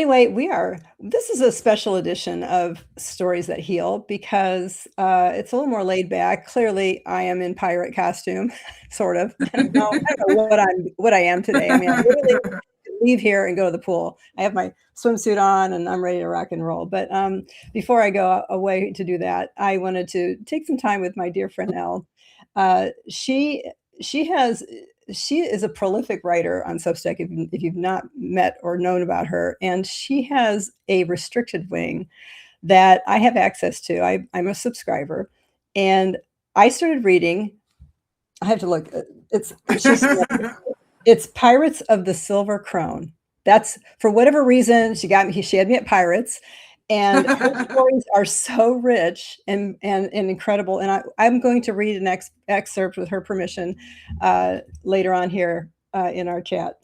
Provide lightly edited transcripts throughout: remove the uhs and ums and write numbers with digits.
Anyway, this is a special edition of Stories That Heal because it's a little more laid back. Clearly, I am in pirate costume, sort of. No, I don't know what I am today. I mean, I literally leave here and go to the pool. I have my swimsuit on and I'm ready to rock and roll. But before I go away to do that, I wanted to take some time with my dear friend Elle. She has she is a prolific writer on Substack if you've not met or known about her, and she has a restricted wing that I have access to. I'm a subscriber, and I started reading. I have to look. It's Pirates of the Silver Crown. That's for whatever reason she got me. She had me at Pirates, and her stories are so rich and incredible. And I'm going to read an excerpt with her permission later on here in our chat.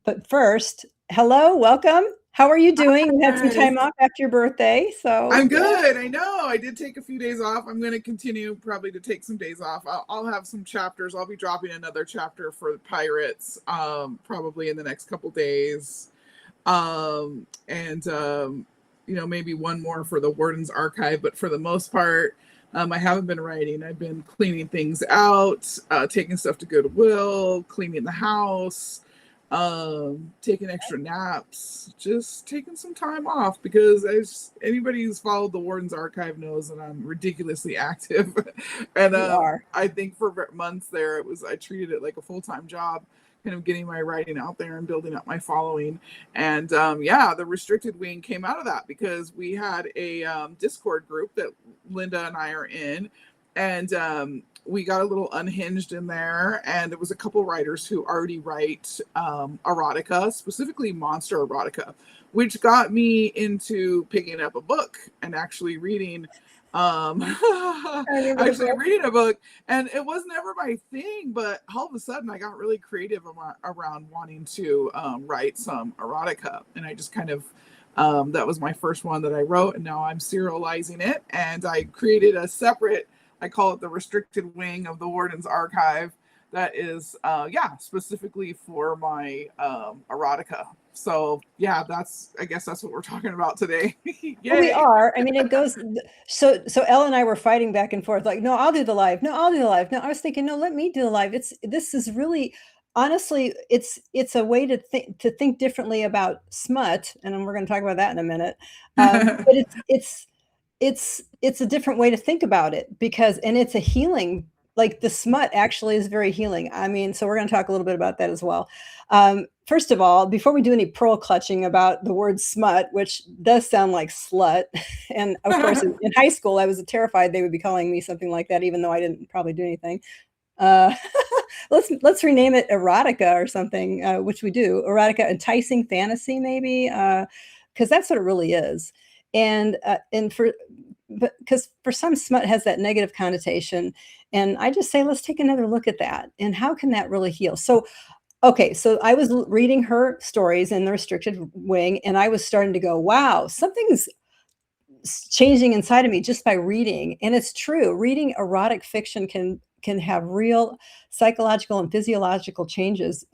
But first, hello, welcome. How are you doing? You had some time off after your birthday, so I'm good. I know. I did take a few days off. I'm going to continue probably to take some days off. I'll have some chapters. I'll be dropping another chapter for the Pirates probably in the next couple days. Maybe one more for the Warden's archive. But for the most part, I haven't been writing. I've been cleaning things out, taking stuff to Goodwill, cleaning the house, taking extra naps, just taking some time off because anybody who's followed the Warden's archive knows that I'm ridiculously active. And I think for months there I treated it like a full-time job, kind of getting my writing out there and building up my following. And the restricted wing came out of that because we had a Discord group that Linda and I are in, and we got a little unhinged in there, and there was a couple writers who already write erotica, specifically monster erotica, which got me into picking up a book and actually reading a book. And it was never my thing, but all of a sudden I got really creative around wanting to write some erotica, and I just kind of that was my first one that I wrote, and now I'm serializing it, and I created a separate, I call it the restricted wing of the Warden's archive, that is specifically for my erotica. So I guess that's what we're talking about today. Well, we are. I mean, it goes so Elle and I were fighting back and forth, like, no, I'll do the live. No, I'll do the live. No, I was thinking, no, let me do the live. This is really, honestly, it's a way to think differently about smut, and we're going to talk about that in a minute. But it's a different way to think about it and it's a healing. Like the smut actually is very healing. I mean, so we're going to talk a little bit about that as well. First of all, before we do any pearl clutching about the word smut, which does sound like slut, and of course in high school I was terrified they would be calling me something like that, even though I didn't probably do anything. Let's rename it erotica or something, which we do. Erotica, enticing fantasy, maybe, because that's what it really is. Because for some, smut has that negative connotation, and I just say, let's take another look at that and how can that really heal. So I was reading her stories in the restricted wing, and I was starting to go, wow, something's changing inside of me just by reading. And it's true, reading erotic fiction can have real psychological and physiological changes,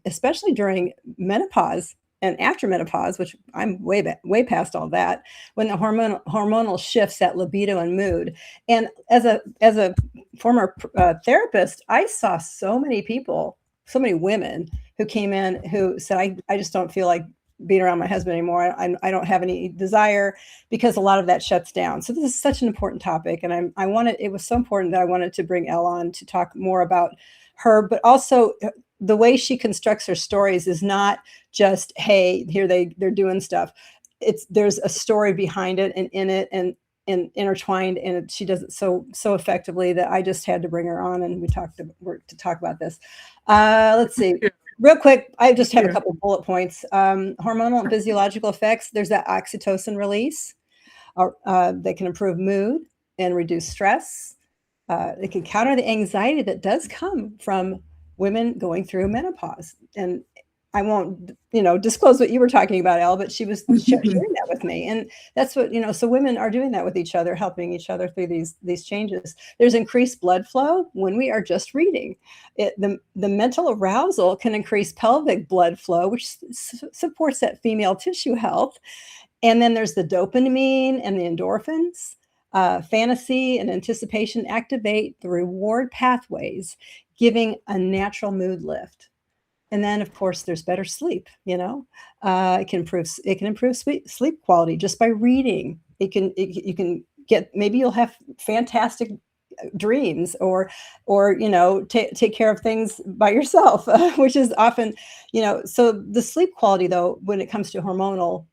especially during menopause and after menopause, which I'm way past all that, when the hormonal shifts that libido and mood. And as a former therapist, I saw so many people, so many women who came in who said, I just don't feel like being around my husband anymore. I don't have any desire, because a lot of that shuts down. So this is such an important topic. And it was so important that I wanted to bring Elle on to talk more about her, but also the way she constructs her stories is not just, hey, here they're doing stuff. There's a story behind it and in it and intertwined, and she does it so effectively that I just had to bring her on, and we're to talk about this. Let's see. Real quick, I just have a couple bullet points. Hormonal and physiological effects. There's that oxytocin release that can improve mood and reduce stress. It can counter the anxiety that does come from women going through menopause. And I won't, disclose what you were talking about, Elle, but she was sharing that with me. And that's what, so women are doing that with each other, helping each other through these changes. There's increased blood flow when we are just reading. The mental arousal can increase pelvic blood flow, which supports that female tissue health. And then there's the dopamine and the endorphins. Fantasy and anticipation activate the reward pathways, giving a natural mood lift. And then, of course, there's better sleep. It can improve sleep quality just by reading. You can get, maybe you'll have fantastic dreams, or take care of things by yourself, which is often, so the sleep quality, though, when it comes to hormonal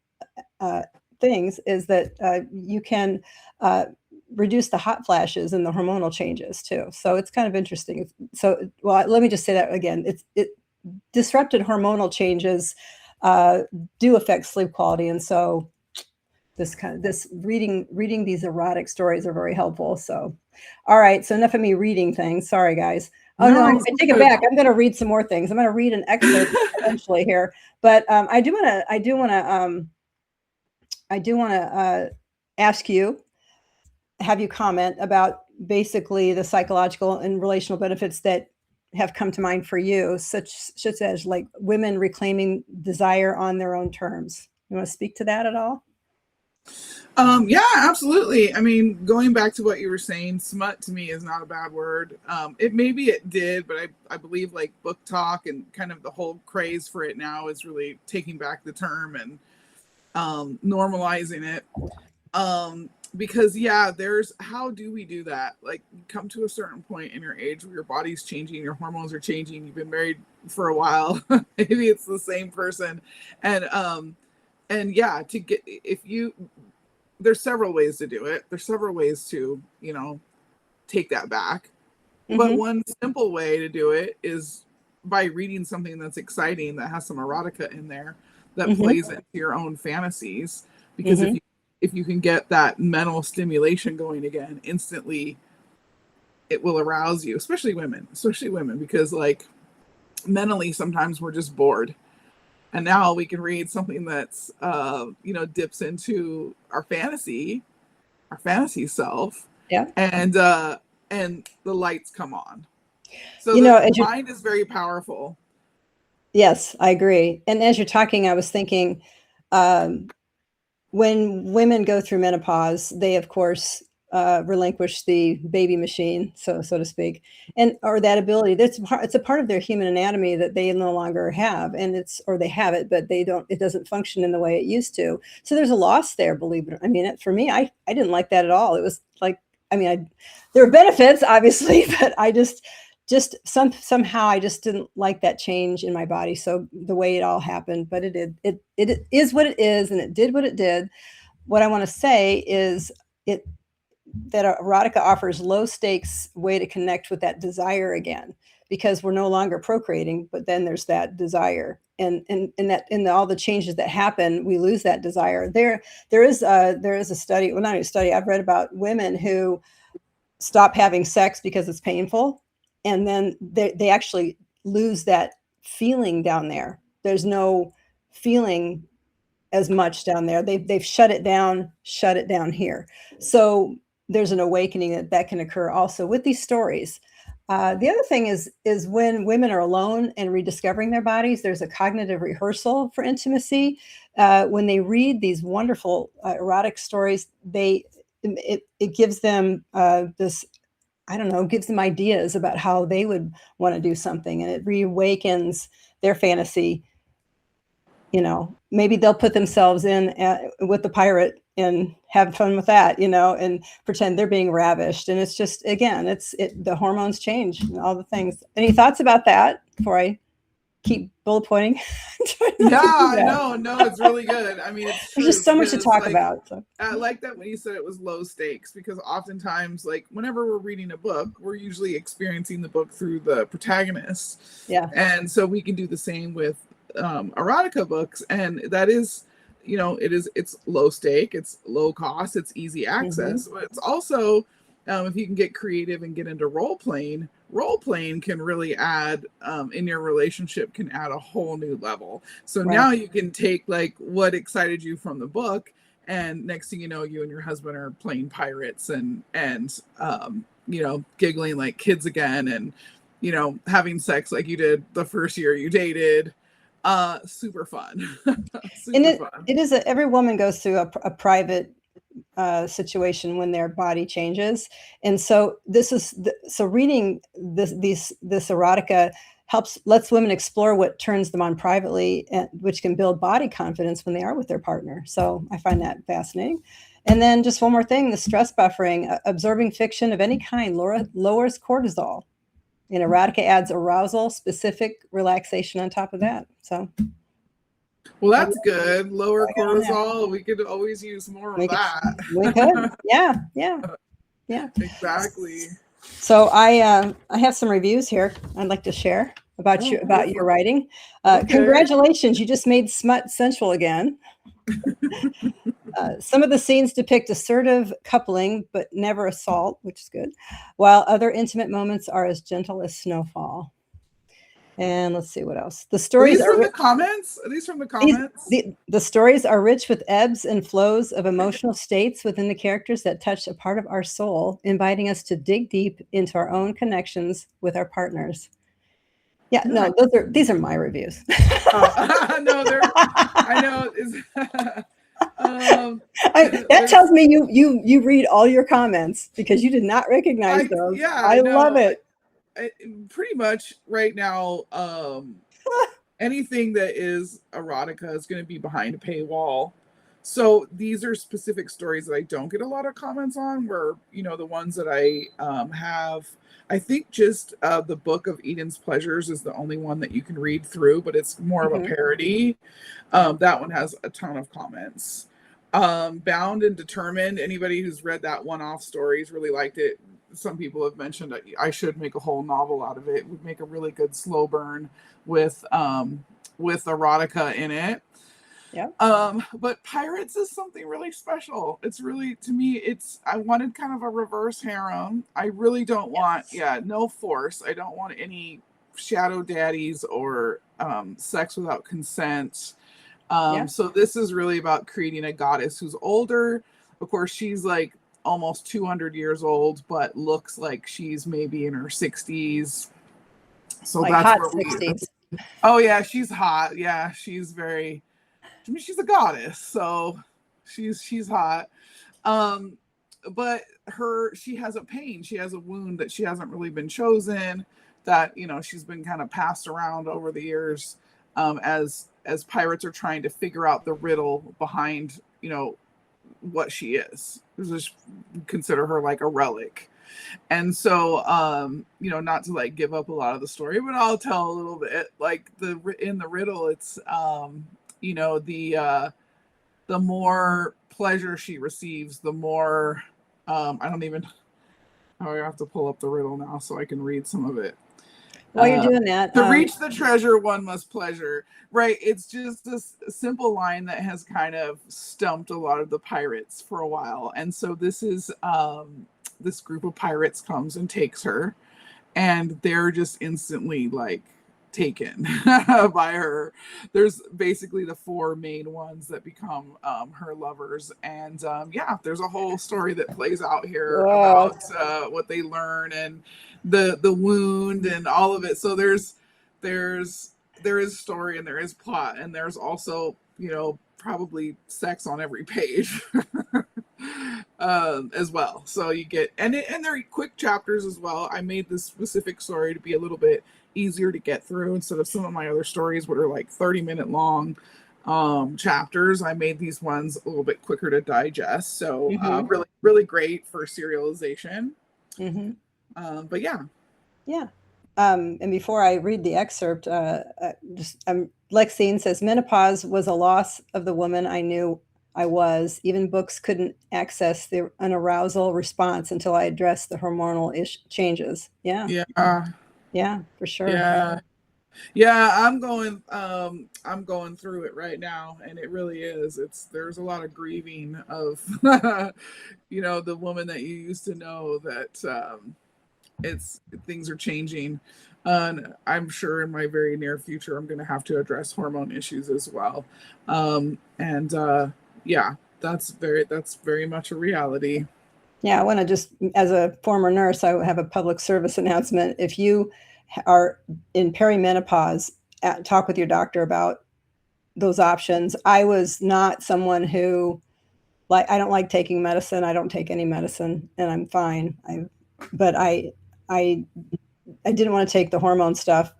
things, is that you can reduce the hot flashes and the hormonal changes too. So it's kind of interesting. So, well, let me just say that again. Disrupted hormonal changes do affect sleep quality, and so this reading these erotic stories are very helpful. So, all right. So enough of me reading things. Sorry, guys. Oh no, I take it back. I'm going to read some more things. I'm going to read an excerpt eventually here, but I do want to ask you, have you comment about basically the psychological and relational benefits that have come to mind for you, such as like women reclaiming desire on their own terms. You want to speak to that at all? Yeah, absolutely. I mean, going back to what you were saying, smut to me is not a bad word. Maybe it did, but I believe like book talk and kind of the whole craze for it now is really taking back the term and normalizing it. Because how do we do that? Like, you come to a certain point in your age where your body's changing, your hormones are changing, you've been married for a while, maybe it's the same person. And there's several ways to do it. There's several ways to, take that back. Mm-hmm. But one simple way to do it is by reading something that's exciting, that has some erotica in there, that mm-hmm. plays into your own fantasies. Because mm-hmm. if you can get that mental stimulation going again, instantly it will arouse you, especially women, because like mentally sometimes we're just bored. And now we can read something that's, dips into our fantasy self. Yeah. And the lights come on. So the mind is very powerful. Yes, I agree. And as you're talking, I was thinking, when women go through menopause, they, of course, relinquish the baby machine, so to speak, or that ability. It's a part of their human anatomy that they no longer have, or they have it, but it doesn't function in the way it used to. So there's a loss there, believe it. I mean, for me, I didn't like that at all. It was like, there are benefits, obviously, but I just somehow I just didn't like that change in my body. So the way it all happened, but it is what it is, and it did what it did. What I want to say is that erotica offers low stakes way to connect with that desire again, because we're no longer procreating, but then there's that desire, and in all the changes that happen, we lose that desire. There is a study, well, not a study, I've read about women who stop having sex because it's painful, and then they actually lose that feeling down there. There's no feeling as much down there. They've shut it down here. So there's an awakening that can occur also with these stories. The other thing is when women are alone and rediscovering their bodies, there's a cognitive rehearsal for intimacy. When they read these wonderful erotic stories, it gives them gives them ideas about how they would want to do something, and it reawakens their fantasy. Maybe they'll put themselves in with the pirate and have fun with that, and pretend they're being ravished. And it's just, again, the hormones change and all the things. Any thoughts about that before I keep bullet pointing? No, it's really good. I mean, it's there's just so much to talk about. So. I like that when you said it was low stakes, because oftentimes, like, whenever we're reading a book, we're usually experiencing the book through the protagonist. Yeah. And so we can do the same with erotica books, and that is, it's low stake, it's low cost, it's easy access. Mm-hmm. But it's also, if you can get creative and get into role playing role playing can really add in your relationship, can add a whole new level. So Right. now you can take like what excited you from the book, and next thing you know, you and your husband are playing pirates and giggling like kids again, and having sex like you did the first year you dated. Super fun. And Super fun. it is every woman goes through a private situation when their body changes, and so so reading this erotica lets women explore what turns them on privately, and which can build body confidence when they are with their partner. So I find that fascinating. And then just one more thing, the stress buffering, absorbing fiction of any kind lowers cortisol, and erotica adds arousal, specific relaxation on top of that. So well, that's good. Lower cortisol. We could always use more of that. We could. Yeah. Exactly. So I have some reviews here I'd like to share about your writing. Okay. Congratulations, you just made Smut sensual again. Some of the scenes depict assertive coupling, but never assault, which is good, while other intimate moments are as gentle as snowfall. And let's see what else. The stories are from the comments. Are these from the comments? The stories are rich with ebbs and flows of emotional states within the characters that touch a part of our soul, inviting us to dig deep into our own connections with our partners. Yeah, no, these are my reviews. No, I know. That tells me you read all your comments, because you did not recognize those. Yeah, I love it. Pretty much right now, anything that is erotica is going to be behind a paywall. So these are specific stories that I don't get a lot of comments on, where the ones that I have, I think just the Book of Eden's Pleasures is the only one that you can read through, but it's more of a parody. That one has a ton of comments. Bound and Determined, anybody who's read that one-off stories really liked it. Some people have mentioned that I should make a whole novel out of it. It would make a really good slow burn with erotica in it. Yeah. But pirates is something really special. It's really, to me, I wanted kind of a reverse harem. I really don't want, no force. I don't want any shadow daddies or sex without consent. So this is really about creating a goddess who's older. Of course, she's like almost 200 years old, but looks like she's maybe in her 60s. So like that's hot 60s. Oh yeah, she's hot. Yeah, she's very. I mean, she's a goddess, so she's hot. But she has a pain. She has a wound that she hasn't really been chosen. That she's been kind of passed around over the years, as pirates are trying to figure out the riddle behind what she is. Just consider her like a relic. And so not to like give up a lot of the story, but I'll tell a little bit. Like in the riddle, it's the more pleasure she receives, the more I have to pull up the riddle now so I can read some of it. While you're doing that, to reach the treasure, one must pleasure. Right. It's just this simple line that has kind of stumped a lot of the pirates for a while. And so this is this group of pirates comes and takes her, and they're just instantly like taken by her. There's basically the four main ones that become her lovers, and there's a whole story that plays out here about what they learn and the wound and all of it. So there is story and there is plot, and there's also probably sex on every page as well. So you get and they're quick chapters as well. I made this specific story to be a little bit easier to get through instead of some of my other stories what are like 30-minute long chapters. I made these ones a little bit quicker to digest, so really, really great for serialization. But and before I read the excerpt, Lexine says, menopause was a loss of the woman I knew I was. Even books couldn't access an arousal response until I addressed the hormonal changes. Yeah, for sure. I'm going through it right now, and it really is. There's a lot of grieving of the woman that you used to know that it's things are changing. And I'm sure in my very near future, I'm going to have to address hormone issues as well. And yeah, that's very much a reality. Yeah, I want to just, as a former nurse, I have a public service announcement. If you are in perimenopause, talk with your doctor about those options. I was not someone who, like, I don't like taking medicine. I don't take any medicine, and I'm fine. But I didn't want to take the hormone stuff.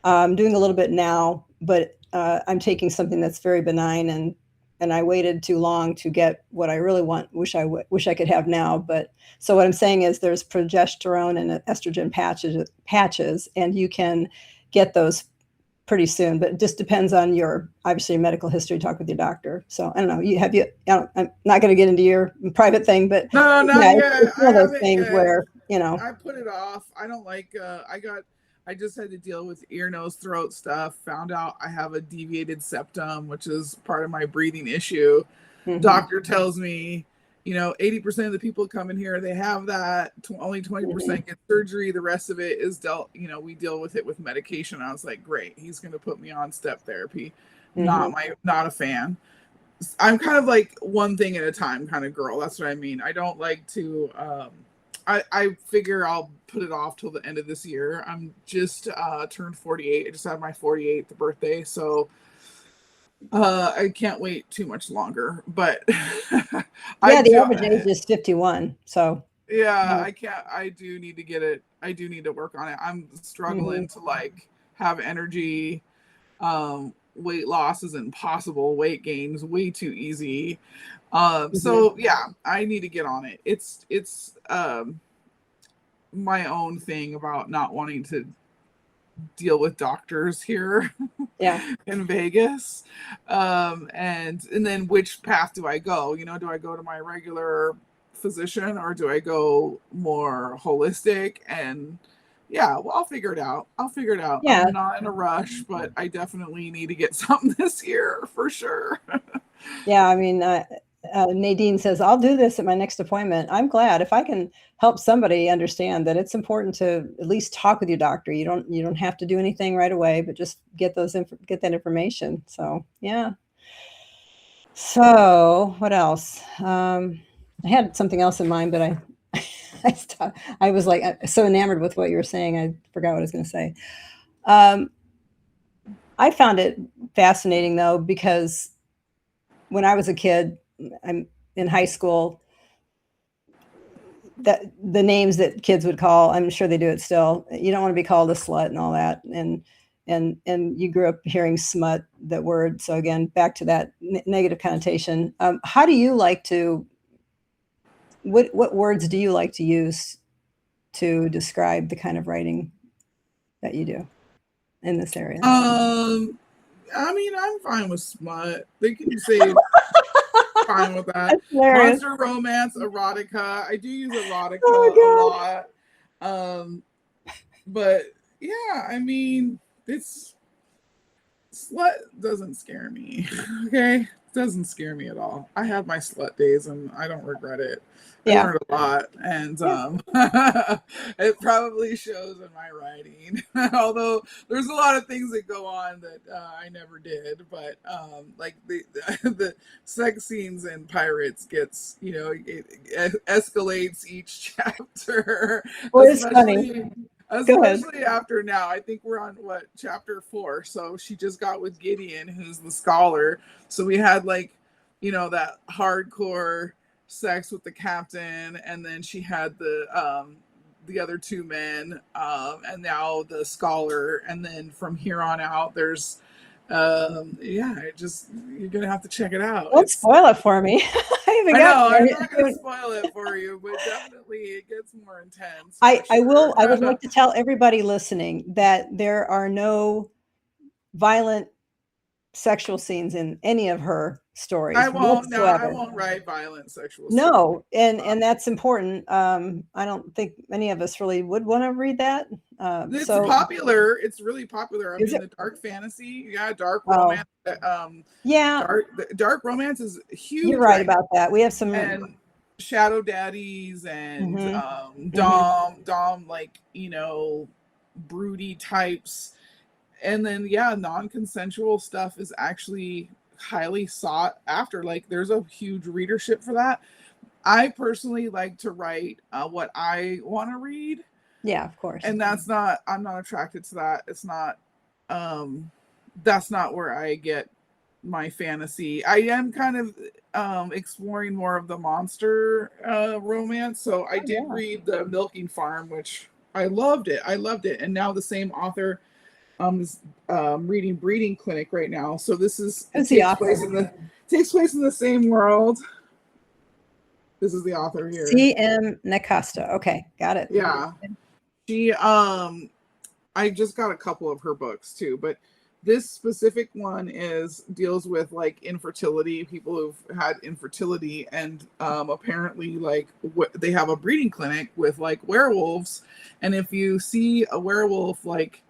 I'm doing a little bit now, but I'm taking something that's very benign, and I waited too long to get what I really want. Wish I could have now. But so what I'm saying is, there's progesterone and estrogen patches, and you can get those pretty soon. But it just depends on your, obviously, medical history. Talk with your doctor. So I don't know. I'm not going to get into your private thing, but No, not yeah, yet. it's one of those things where I put it off. I don't like. I just had to deal with ear, nose, throat stuff. Found out I have a deviated septum, which is part of my breathing issue. Mm-hmm. Doctor tells me, 80% of the people come in here, they have that. Only 20% get surgery. The rest of it is dealt. We deal with it with medication. I was like, great. He's going to put me on step therapy. Not a fan. I'm kind of like one thing at a time kind of girl. That's what I mean. I don't like to. I figure I'll put it off till the end of this year. I'm just turned 48. I just had my 48th birthday, so I can't wait too much longer. But the average age is 51. So yeah, I can't. I do need to get it. I do need to work on it. I'm struggling to like have energy. Weight loss is impossible. Weight gain's way too easy. So yeah, I need to get on it. It's my own thing about not wanting to deal with doctors here in Vegas. And then which path do I go? Do I go to my regular physician or do I go more holistic? And yeah, well, I'll figure it out. Yeah. I'm not in a rush, but I definitely need to get something this year for sure. Yeah, I mean, Nadine says, I'll do this at my next appointment. I'm glad if I can help somebody understand that it's important to at least talk with your doctor. You don't have to do anything right away, but just get that information. So yeah. So what else? I had something else in mind, but I stopped. I was like so enamored with what you were saying, I forgot what I was going to say. I found it fascinating though, because when I was a kid, I'm in high school, that the names that kids would call, I'm sure they do it still. You don't want to be called a slut and all that. And you grew up hearing smut, that word. So again, back to that negative connotation. How do you like to, what words do you like to use to describe the kind of writing that you do in this area? I mean, I'm fine with smut. They can say fine with that. Monster romance, erotica. I do use erotica a lot. But yeah, I mean, slut doesn't scare me. Okay, it doesn't scare me at all. I have my slut days and I don't regret it. I learned a lot, and it probably shows in my writing. Although there's a lot of things that go on that I never did, but like the sex scenes in Pirates gets, it escalates each chapter. Well, it's funny. Especially after now. I think we're on chapter 4. So she just got with Gideon, who's the scholar. So we had that hardcore sex with the captain, and then she had the other two men, and now the scholar, and then from here on out there's you're gonna have to check it out. Don't spoil it for me. I'm not gonna spoil it for you, but definitely it gets more intense. I would like to tell everybody listening that there are no violent sexual scenes in any of her stories. I won't write violent sexual scenes. No, and that's important. I don't think many of us really would want to read that. It's popular. It's really popular. I mean, the dark fantasy, dark romance. Dark romance is huge. You're right about that. We have some shadow daddies and Mhm. Mhm. dom, like, broody types. And then yeah, non-consensual stuff is actually highly sought after. Like, there's a huge readership for that. I personally like to write what I want to read, Yeah, of course. and I'm not attracted to that. It's not um that's not where I get my fantasy. I am kind of exploring more of the monster romance. So I Oh, did yeah. read The Milking Farm, which I loved it. I loved it. And now the same author is reading Breeding Clinic right now. So it Who's the author? takes place in the same world. This is the author here. C.M. Nacosta. Okay, got it. Yeah. She I just got a couple of her books too, but this specific one deals with like infertility, people who've had infertility, and apparently like they have a breeding clinic with like werewolves, and if you see a werewolf like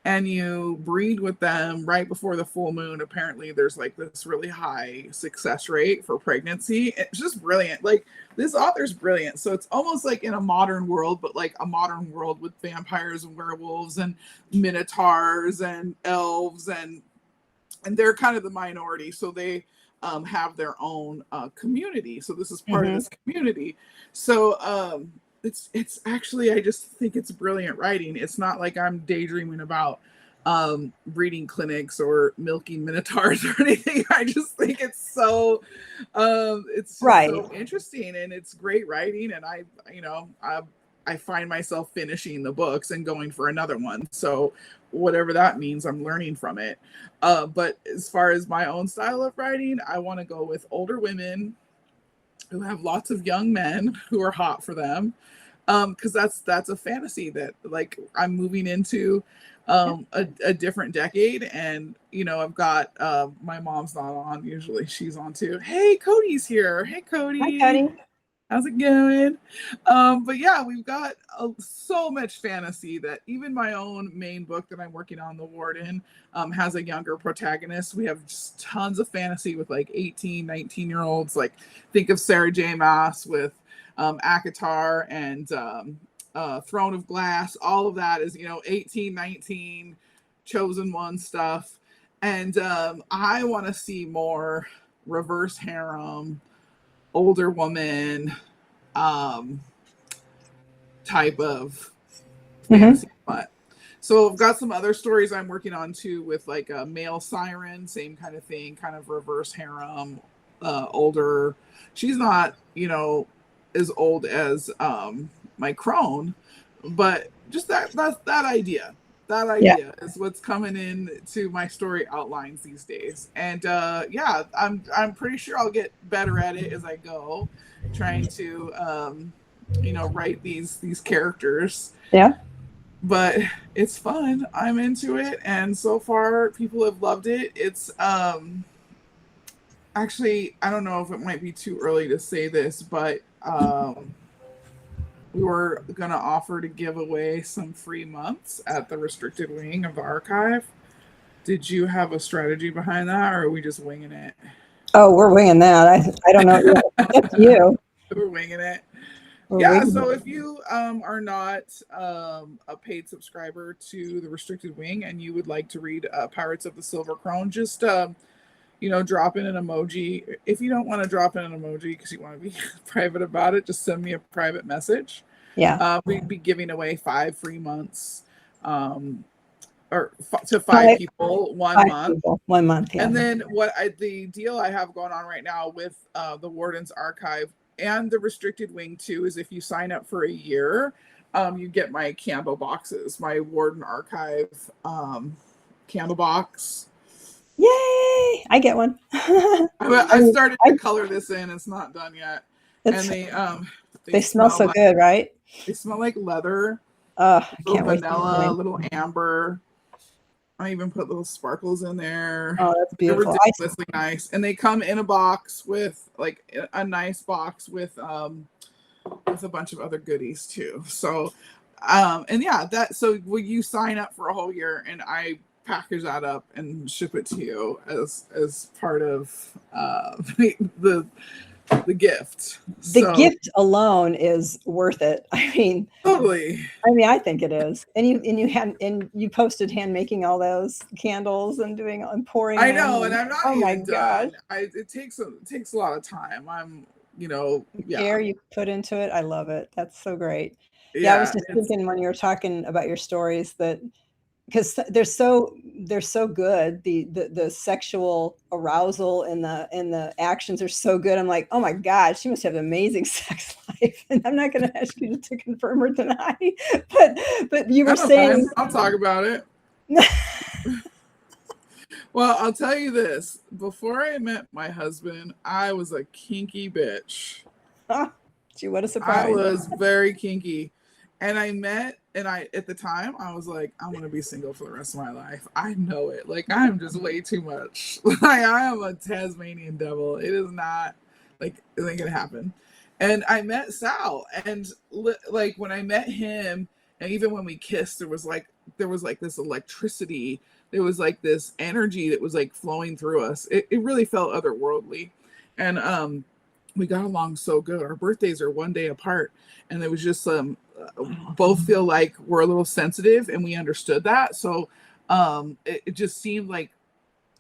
and you breed with them right before the full moon, apparently there's like this really high success rate for pregnancy. It's just brilliant. Like, this author's brilliant. So it's almost like in a modern world, but like a modern world with vampires and werewolves and minotaurs and elves, and they're kind of the minority. So they have their own community. So this is part of Mhm. this community. So it's actually, I just think it's brilliant writing. It's not like I'm daydreaming about breeding clinics or milking minotaurs or anything. I just think it's just Right. so interesting, and it's great writing. And I find myself finishing the books and going for another one. So whatever that means, I'm learning from it. But as far as my own style of writing, I want to go with older women who have lots of young men who are hot for them, because that's a fantasy that, like, I'm moving into Yeah. a different decade. And I've got my mom's not on, usually she's on too. Hey, Cody's here. Hey, Hi, Cody, Cody. how's it going? But yeah, we've got so much fantasy that even my own main book that I'm working on, The Warden, has a younger protagonist. We have just tons of fantasy with like 18, 19-year-olds. Like, think of Sarah J. Maas with Akatar and Throne of Glass. All of that is 18, 19, chosen one stuff. And I want to see more reverse harem, older woman type of Mhm. fantasy plot. So I've got some other stories I'm working on too, with like a male siren, same kind of thing, kind of reverse harem, older. She's not, as old as my crone, but just that idea. That Yeah. idea is what's coming in to my story outlines these days. And yeah, I'm pretty sure I'll get better at it as I go, trying to write these characters. Yeah. But it's fun. I'm into it, and so far people have loved it. It's actually, I don't know if it might be too early to say this, but we were going to offer to give away some free months at the restricted wing of the archive. Did you have a strategy behind that, or are we just winging it? Oh, we're winging that. I don't know. Yeah, it's up to you. We're winging it. We're Yeah, winging so it. if you are not a paid subscriber to the restricted wing and you would like to read Pirates of the Silver Crown, just drop in an emoji. If you don't want to drop in an emoji because you want to be private about it, just send me a private message. Yeah. We'd be giving away 5 free months, or to 5 Five, people 1 five month. people, 1 month. Yeah. And then the deal I have going on right now with the Warden's Archive and the restricted wing too is, if you sign up for a year, you get my candle boxes, my Warden Archive candle box. Yay! I get one. I started to color this in. It's not done yet. And they smell so good, right? They smell like leather. I Little can't wait. vanilla, a little amber. I even put little sparkles in there. Oh, that's They're beautiful. ridiculously nice, and they come in a box with like a nice box with a bunch of other goodies too. So, and yeah, so when you sign up for a whole year, and I package that up and ship it to you as part of the the gift. The So gift alone is worth it. totally. I think it is. And you posted hand making all those candles and doing and pouring I them. know, and And, I'm not oh my even gosh, done. It takes a lot of time. the Yeah, care you put into it, I love it. That's so great. Yeah, I was yeah, just it's thinking when you were talking about your stories that because they're so good. The sexual arousal and the actions are so good. I'm like, oh my god, she must have an amazing sex life. And I'm not going to ask you to confirm or deny, but you were I don't mind. saying, I'll talk about it. Well, I'll tell you this. Before I met my husband, I was a kinky bitch. oh, gee, what a I surprise. was very kinky. And I at the time I was like, I'm gonna be single for the rest of my life. I know it. Like I'm just way too much. Like I am a Tasmanian devil. It is not like it ain't gonna happen. And I met Sal, and like when I met him, and even when we kissed, there was like this electricity. There was like this energy that was like flowing through us. It really felt otherworldly, and we got along so good. Our birthdays are one day apart, and there was just both feel like we're a little sensitive, and we understood that. So it just seemed like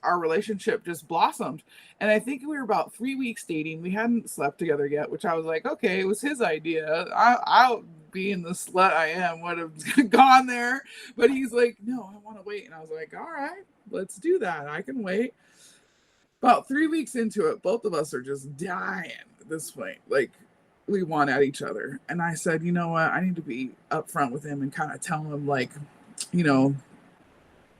our relationship just blossomed. And I think we were about 3 weeks dating. We hadn't slept together yet, which I was like, okay, it was his idea. I being the slut I am would have gone there, but he's like, no, I want to wait. And I was like, all right, let's do that. I can wait. About 3 weeks into it, both of us are just dying at this point. Like we want at each other. And I said, you know what? I need to be upfront with him and kind of tell him like, you know,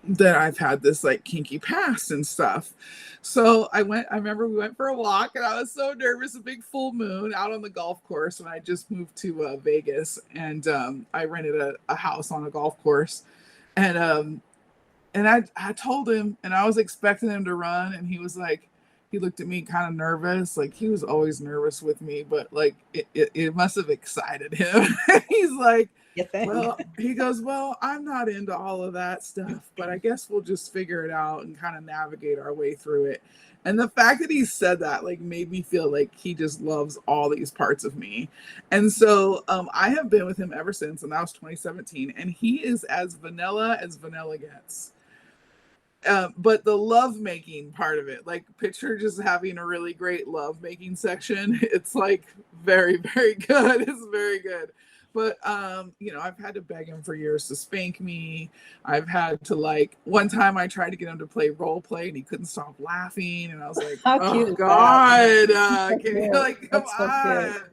that I've had this like kinky past and stuff. So I remember we went for a walk and I was so nervous, a big full moon out on the golf course. And I just moved to Vegas, and I rented a house on a golf course. And I told him, and I was expecting him to run, and he was like, he looked at me kind of nervous. Like he was always nervous with me, but like it must have excited him. He's like, You think? well, he goes, well, I'm not into all of that stuff, but I guess we'll just figure it out and kind of navigate our way through it. And the fact that he said that like made me feel like he just loves all these parts of me. And so I have been with him ever since, and that was 2017, and he is as vanilla gets. But the love making part of it, like picture just having a really great love making section. It's like very, very good. It's very good. But I've had to beg him for years to spank me. I've had to like one time I tried to get him to play role play and he couldn't stop laughing, and I was like, How oh cute is that? God, So can you cute. like come That's so cute.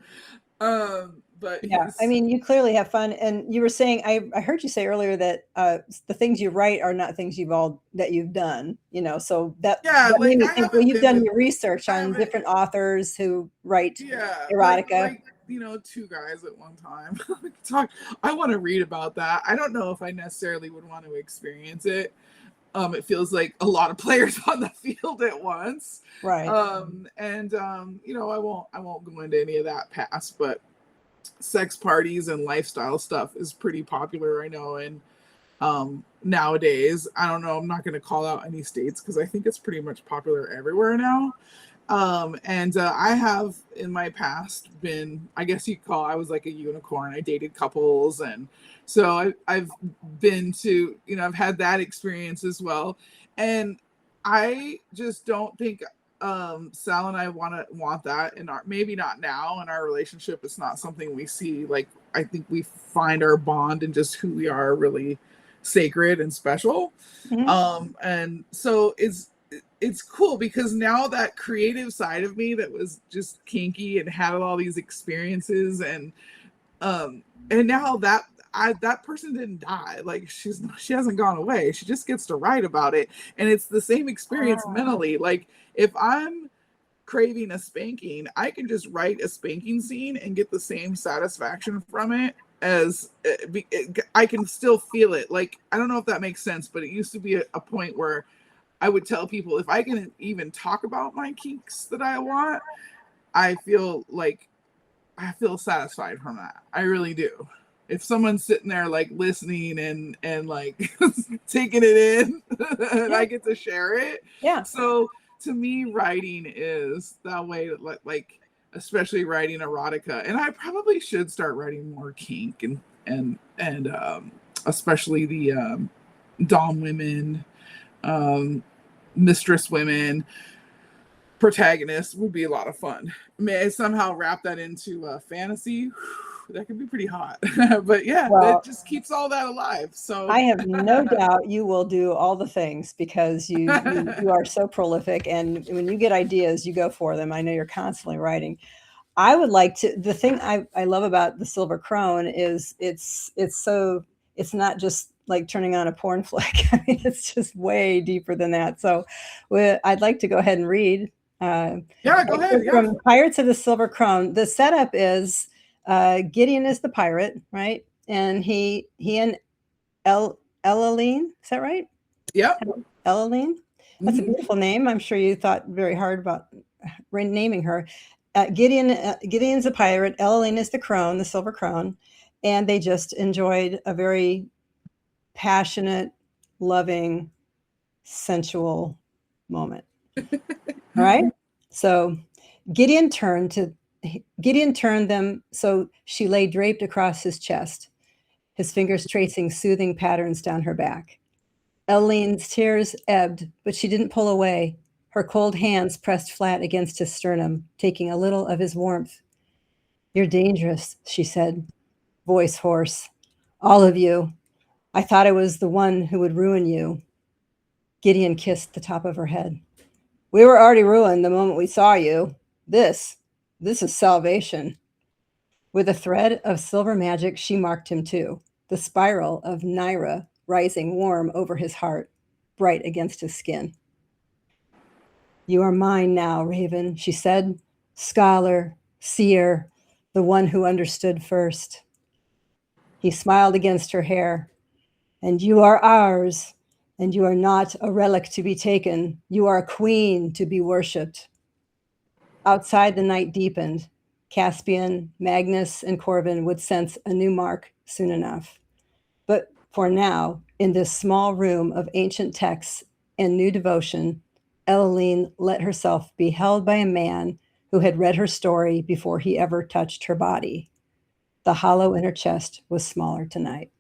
on? But Yeah, he's you clearly have fun, and you were saying I heard you say earlier that the things you write are not things that you've done. So yeah, that made like me I think. Well, haven't you've been done with your research I on haven't different authors who write Yeah, erotica. two guys at one time. Talk. I want to read about that. I don't know if I necessarily would want to experience it. It feels like a lot of players on the field at once. Right. I won't go into any of that past, but sex parties and lifestyle stuff is pretty popular, I know, and nowadays. I don't know. I'm not going to call out any states because I think it's pretty much popular everywhere now. And I have in my past been, I guess you call, I was like a unicorn. I dated couples, and so I've been to, I've had that experience as well. And I just don't think Sal and I want that in our, maybe not now in our relationship. It's not something we see. Like I think we find our bond and just who we are really sacred and special. Mhm. And so it's cool because now that creative side of me that was just kinky and had all these experiences, and now that person didn't die. Like she hasn't gone away. She just gets to write about it, and it's the same experience Ah, mentally. Like if I'm craving a spanking, I can just write a spanking scene and get the same satisfaction from it as I can still feel it. Like I don't know if that makes sense, but it used to be a point where I would tell people if I can even talk about my kinks that I want, I feel like I feel satisfied from that. I really do. If someone's sitting there like listening and like taking it in, and yeah, I get to share it. yeah. So to me, writing is that way. Like especially writing erotica. And I probably should start writing more kink and especially the dom women, um, mistress women, protagonists would be a lot of fun. May I somehow wrap that into fantasy? That could be pretty hot. But yeah, Well, that just keeps all that alive. So I have no doubt you will do all the things because you are so prolific, and when you get ideas, you go for them. I know you're constantly writing. I would like to the thing I love about The Silver Crone is it's not just like turning on a porn flick. I mean, it's just way deeper than that. So I'd like to go ahead and read. yeah, go ahead. Yeah. From Pirates of the Silver Crone, the setup is Gideon is the pirate, right? And he and Elaline, is that right? Yep. Elaline? That's a beautiful name. I'm sure you thought very hard about renaming her. Gideon's a pirate. Elaline is the crone, the silver crone, and they just enjoyed a very passionate, loving, sensual moment. All right. So Gideon turned them so she lay draped across his chest, his fingers tracing soothing patterns down her back. Elleine's tears ebbed, but she didn't pull away. Her cold hands pressed flat against his sternum, taking a little of his warmth. "You're dangerous," she said, voice hoarse. "All of you. I thought I was the one who would ruin you." Gideon kissed the top of her head. "We were already ruined the moment we saw you. This is salvation." With a thread of silver magic, she marked him too, the spiral of Naira rising warm over his heart, bright against his skin. "You are mine now, Raven," she said. "Scholar, seer, the one who understood first." He smiled against her hair. "And you are ours, and you are not a relic to be taken. You are a queen to be worshipped." Outside, the night deepened. Caspian, Magnus, and Corvin would sense a new mark soon enough. But for now, in this small room of ancient texts and new devotion, Elaline let herself be held by a man who had read her story before he ever touched her body. The hollow in her chest was smaller tonight.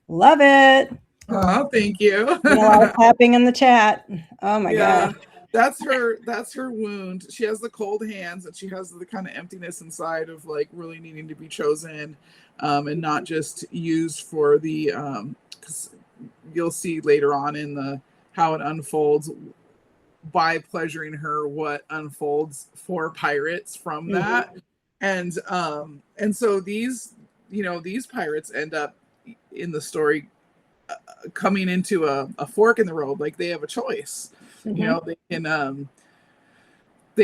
Love it. Oh, thank you. A lot of clapping in the chat. Oh my God. That's her wound. She has the cold hands, and she has the kind of emptiness inside of like really needing to be chosen, and not just used for the 'cause you'll see later on in the how it unfolds by pleasuring her what unfolds for pirates from that. And so these pirates end up in the story coming into a fork in the road. Like they have a choice. They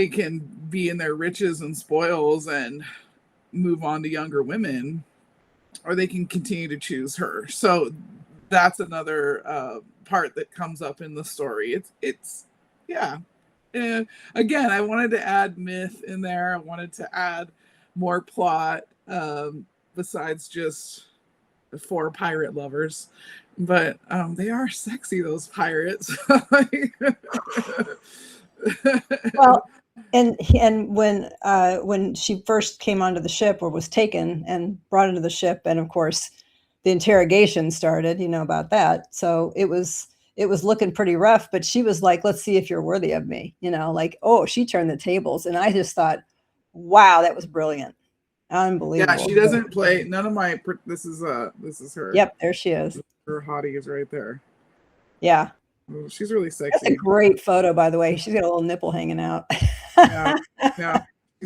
can be in their riches and spoils and move on to younger women, or they can continue to choose her. So that's another part that comes up in the story. It's yeah. Again, I wanted to add myth in there. I wanted to add more plot besides just for pirate lovers. But they are sexy, those pirates. Well, and when she first came onto the ship or was taken and brought into the ship, and of course the interrogation started, about that. So it was looking pretty rough, but she was like, "Let's see if you're worthy of me," like, oh, she turned the tables. And I just thought, wow, that was brilliant. Unbelievable. Yeah, she doesn't play none of my this is her. Yep, there she is. Her hottie is right there. Yeah. Oh, she's really sexy. That's a great photo, by the way. She's got a little nipple hanging out. Yeah.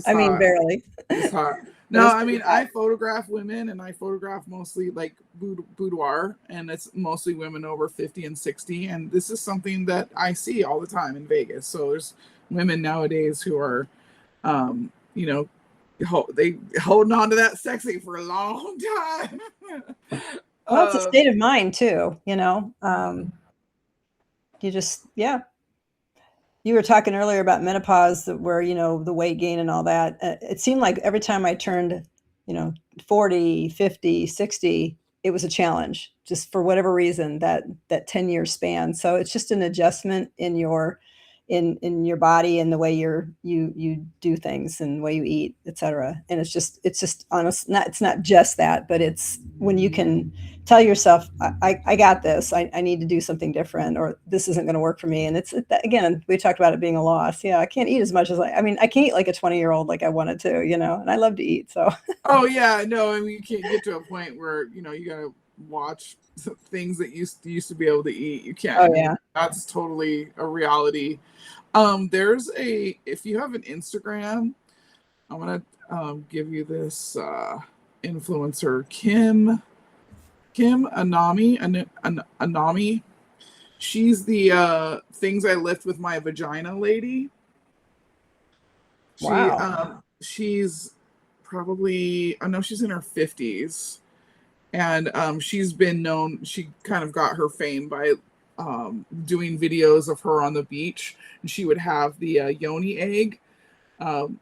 I mean, barely. It's hot. No, I mean, I photograph women, and I photograph mostly like boudoir, and it's mostly women over 50 and 60. And this is something that I see all the time in Vegas. So there's women nowadays who are, they holding on to that sexy for a long time. Well, it's a state of mind too, you just, yeah. You were talking earlier about menopause, where, the weight gain and all that. It seemed like every time I turned, 40, 50, 60, it was a challenge, just for whatever reason, that 10-year span. So it's just an adjustment in your in your body and the way you do things and the way you eat, etc. And it's just honest. It's not just that, but it's when you can tell yourself, I got this. I need to do something different, or this isn't going to work for me. And again, we talked about it being a loss. Yeah, I can't eat as much as I mean, I can't eat like a 20-year-old like I wanted to, and I love to eat. So. Oh yeah, no, I mean you can't get to a point where you gotta watch things that you used to be able to eat. You can't. Oh I mean, yeah. that's totally a reality. If you have an Instagram, I'm gonna give you this influencer, Kim Anami. She's the things I lift with my vagina lady. Wow. She's probably, I know she's in her 50s, and she's been known, she kind of got her fame by doing videos of her on the beach, and she would have the yoni egg,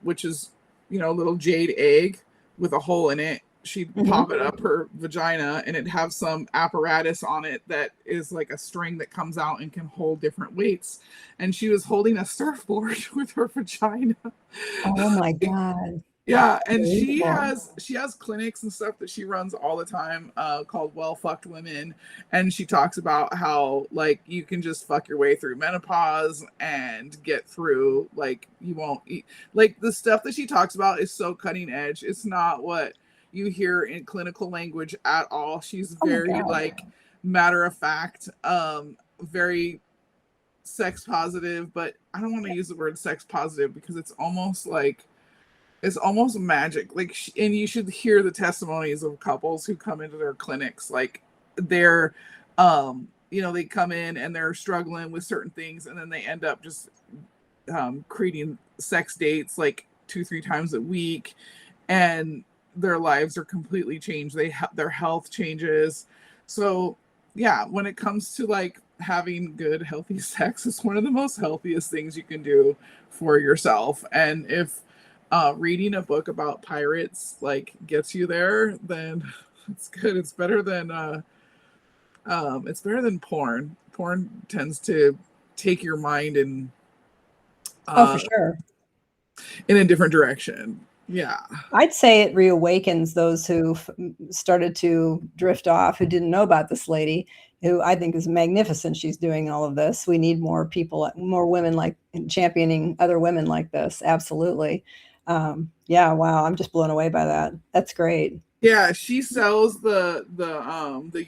which is, a little jade egg with a hole in it. She'd pop it up her vagina, and it'd have some apparatus on it that is like a string that comes out and can hold different weights. And she was holding a surfboard with her vagina. Oh my God. Yeah, and she has clinics and stuff that she runs all the time, called Well Fucked Women, and she talks about how like you can just fuck your way through menopause and get through, like you won't eat, like the stuff that she talks about is so cutting edge. It's not what you hear in clinical language at all. She's very like matter of fact, very sex positive, but I don't want to use the word sex positive because it's almost magic. Like, and you should hear the testimonies of couples who come into their clinics. Like they're, they come in and they're struggling with certain things, and then they end up just creating sex dates like 2-3 times a week, and their lives are completely changed. Their health changes. So yeah, when it comes to like having good, healthy sex, it's one of the most healthiest things you can do for yourself. And if reading a book about pirates like gets you there, then it's good. It's better than porn. Porn tends to take your mind and for sure, in a different direction. Yeah, I'd say it reawakens those who started to drift off, who didn't know about this lady, who I think is magnificent. She's doing all of this. We need more people, more women like championing other women like this. Absolutely. Yeah. Wow. I'm just blown away by that. That's great. Yeah, she sells the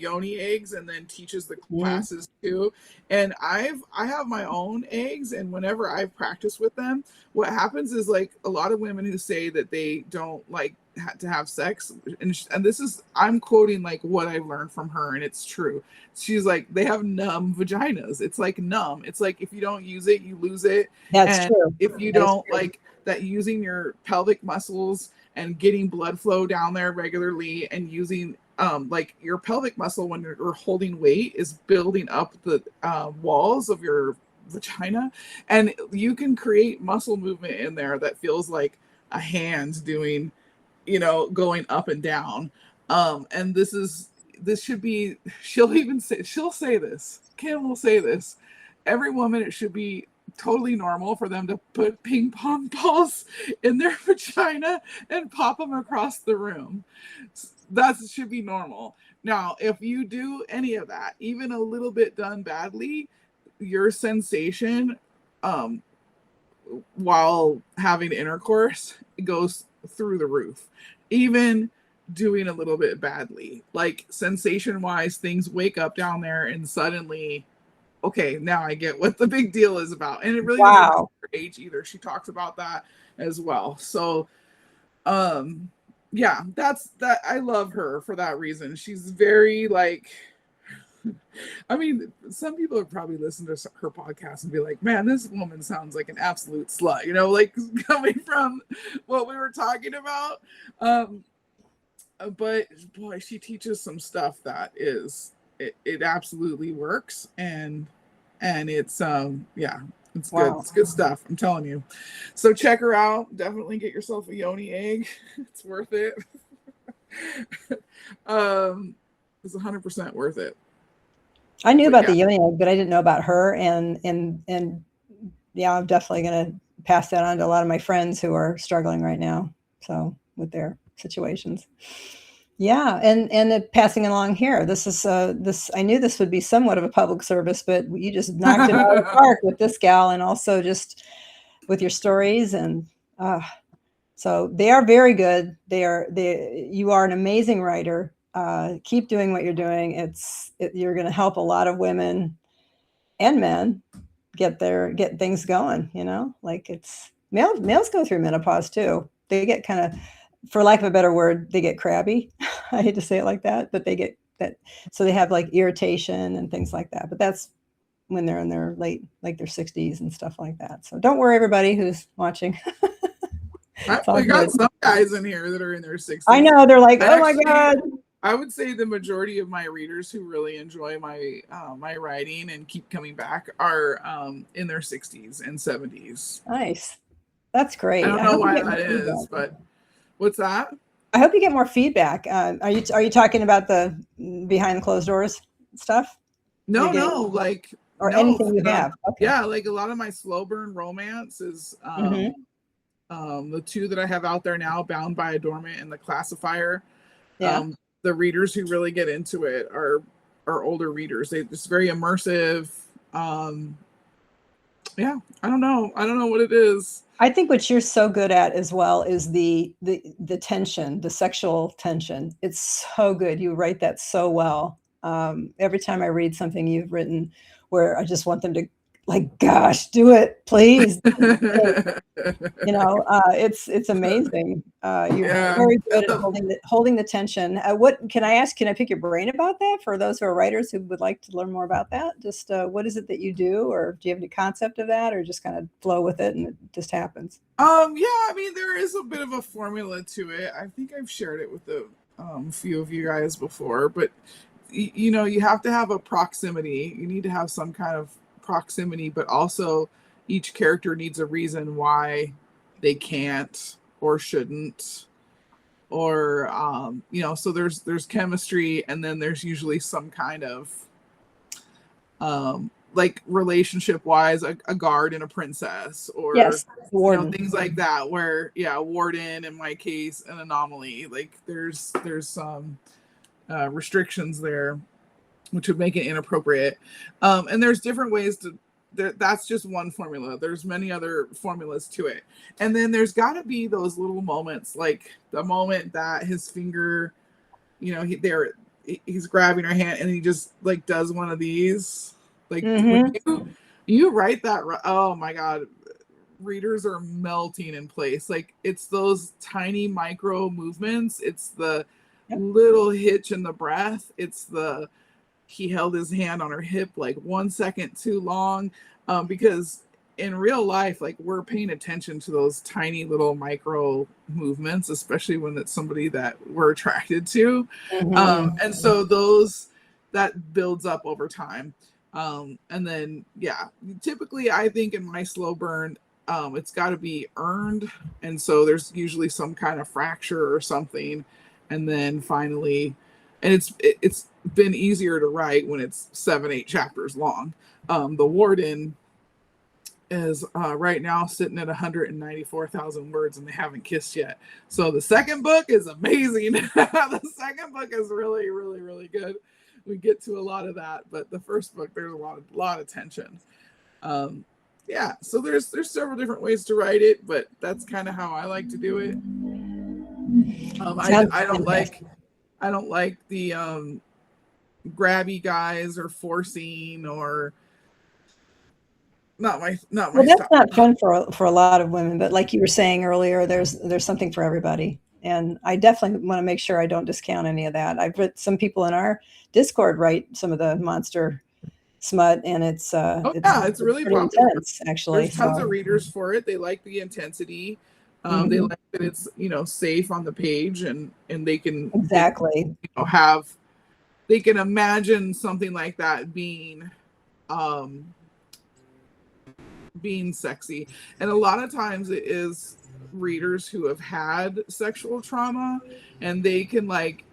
yoni eggs and then teaches the classes too. And I have my own eggs, and whenever I've practiced with them, what happens is like a lot of women who say that they don't like to have sex, and this is, I'm quoting like what I've learned from her, and it's true. She's like, they have numb vaginas. It's like numb. It's like if you don't use it, you lose it. That's true. If you don't like that, using your pelvic muscles and getting blood flow down there regularly, and using like your pelvic muscle when you're holding weight is building up the walls of your vagina, and you can create muscle movement in there that feels like a hand doing, going up and down. And this should be, she'll say this, Kim will say this, every woman, it should be totally normal for them to put ping pong balls in their vagina and pop them across the room. That should be normal. Now, if you do any of that, even a little bit done badly, your sensation while having intercourse goes through the roof. Even doing a little bit badly, like sensation wise, things wake up down there and suddenly, okay, now I get what the big deal is about. And it really doesn't matter her age either. She talks about that as well. So yeah, that I love her for that reason. She's very like, I mean, some people have probably listened to her podcast and be like, man, this woman sounds like an absolute slut, like coming from what we were talking about. But boy, she teaches some stuff that is, it absolutely works, and it's yeah, it's good. It's good stuff, I'm telling you. So check her out. Definitely get yourself a yoni egg. It's worth it. It's 100% worth it. I knew about the yoni egg, but I didn't know about her, and yeah, I'm definitely going to pass that on to a lot of my friends who are struggling right now. So with their situations. Yeah, and passing along here. This is this. I knew this would be somewhat of a public service, but you just knocked it out of the park with this gal, and also just with your stories. And so they are very good. You are an amazing writer. Keep doing what you're doing. You're going to help a lot of women and men get things going. You know, like it's males go through menopause too. They get kind of, for lack of a better word, they get crabby. I hate to say it like that, but they get that. So they have like irritation and things like that. But that's when they're in their late, like their 60s and stuff like that. So don't worry, everybody who's watching. We got some guys in here that are in their 60s. I know, they're like, oh my God. I would say the majority of my readers who really enjoy my my writing and keep coming back are in their 60s and 70s. Nice. That's great. I don't know why that is, but what's that? I hope you get more feedback. Are you talking about the behind the closed doors stuff? No, anything you have. Okay. Yeah, like a lot of my slow burn romance is the two that I have out there now, Bound by a Dormant and The Classifier. Yeah. The readers who really get into it are older readers. They just very immersive. Yeah, I don't know what it is. I think what you're so good at as well is the tension, the sexual tension. It's so good. You write that so well. Every time I read something you've written where I just want them to, like, gosh, do it, please. You know, it's amazing. You're very good at holding the tension. What can I ask? Can I pick your brain about that for those who are writers who would like to learn more about that? Just what is it that you do, or do you have any concept of that, or just kind of flow with it and it just happens? Yeah, I mean, there is a bit of a formula to it. I think I've shared it with a few of you guys before, but you know, you have to have a proximity. You need to have some kind of proximity, but also each character needs a reason why they can't or shouldn't, or you know, so there's chemistry, and then there's usually some kind of like relationship wise, a guard and a princess, or yes, Warden. You know, things like that, where Warden, in my case, an anomaly. Like there's some restrictions there which would make it inappropriate, and there's different ways to that's just one formula. There's many other formulas to it, and then there's got to be those little moments, like the moment that his finger, you know, he's grabbing her hand and he just like does one of these, like when you write that, oh my God, readers are melting in place. Like it's those tiny micro movements, it's the little hitch in the breath, it's the he held his hand on her hip like 1 second too long, because in real life, like, we're paying attention to those tiny little micro movements, especially when it's somebody that we're attracted to. And so that builds up over time. And then, typically I think in my slow burn, it's got to be earned. And so there's usually some kind of fracture or something. And then finally, and it's been easier to write when it's 7-8 chapters long. The Warden is right now sitting at 194,000 words, and they haven't kissed yet. So the second book is amazing. The second book is really, really, really good. We get to a lot of that, but the first book, there's a lot of tension. So there's several different ways to write it, but that's kind of how I like to do it. I don't like the grabby guys or forcing, or not my well, that's style. Not fun for a lot of women, but like you were saying earlier, there's something for everybody. And I definitely want to make sure I don't discount any of that. I've read some people in our Discord write some of the monster smut, and it's really popular. Intense, actually. There's tons of readers for it. They like the intensity. They like that it's, safe on the page, and they can they can imagine something like that being sexy. And a lot of times it is readers who have had sexual trauma, and they can like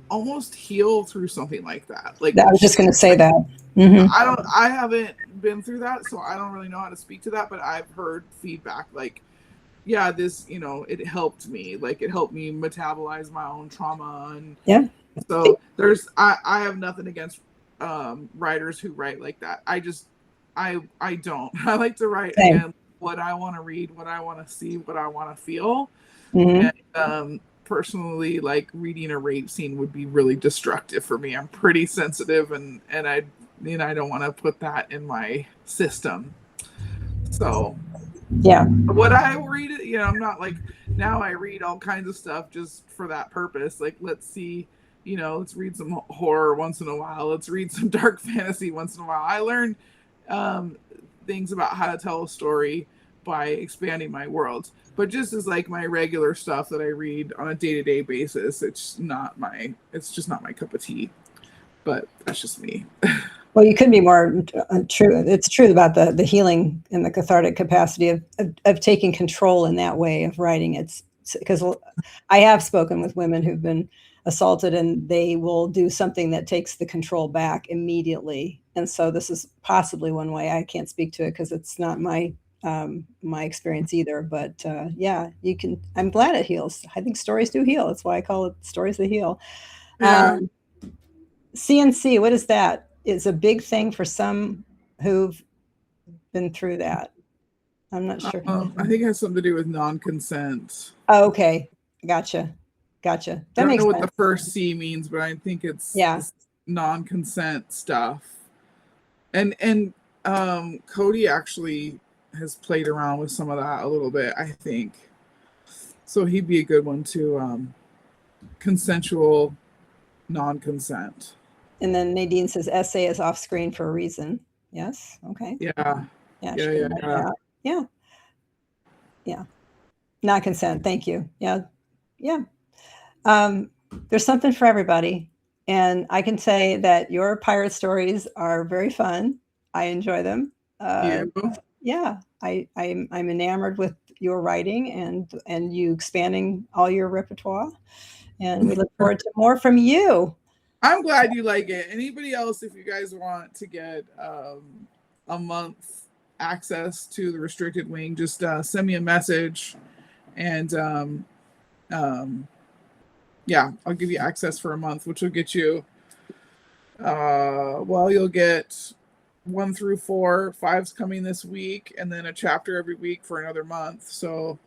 almost heal through something like that. Like, I was just going to say that. I haven't been through that, so I don't really know how to speak to that, but I've heard feedback like, yeah, this, it helped me. Like it helped me metabolize my own trauma. And Yeah. so I have nothing against writers who write like that. I don't. I like to write, Same. again, what I want to read, what I want to see, what I want to feel. Mm-hmm. And personally, like reading a rape scene would be really destructive for me. I'm pretty sensitive, and I don't want to put that in my system. So yeah, what I read, I'm not like, now I read all kinds of stuff just for that purpose. Like, let's see, let's read some horror once in a while. Let's read some dark fantasy once in a while. I learned things about how to tell a story by expanding my world. But just as like my regular stuff that I read on a day-to-day basis, it's just not my cup of tea. But that's just me. Well, you could be more true. It's true about the healing and the cathartic capacity of taking control in that way of writing. It's because I have spoken with women who've been assaulted, and they will do something that takes the control back immediately. And so this is possibly one way. I can't speak to it because it's not my experience either. But yeah, you can. I'm glad it heals. I think stories do heal. That's why I call it stories that heal. Yeah. CNC, what is that? It's a big thing for some who've been through that. I'm not sure. I think it has something to do with non-consent. Oh, okay. Gotcha. That I don't makes know what sense. the first C means, but I think it's non-consent stuff. And Cody actually has played around with some of that a little bit, I think. So he'd be a good one to consensual non-consent. And then Nadine says essay is off screen for a reason. Yes. Okay. Yeah. Not consent. Thank you. Yeah. There's something for everybody. And I can say that your pirate stories are very fun. I enjoy them. Yeah. I'm enamored with your writing and you expanding all your repertoire. And we look forward to more from you. I'm glad you like it. Anybody else, if you guys want to get a month access to the restricted wing, just send me a message, and yeah, I'll give you access for a month, which will get you you'll get 1 through 4, 5's coming this week, and then a chapter every week for another month. So,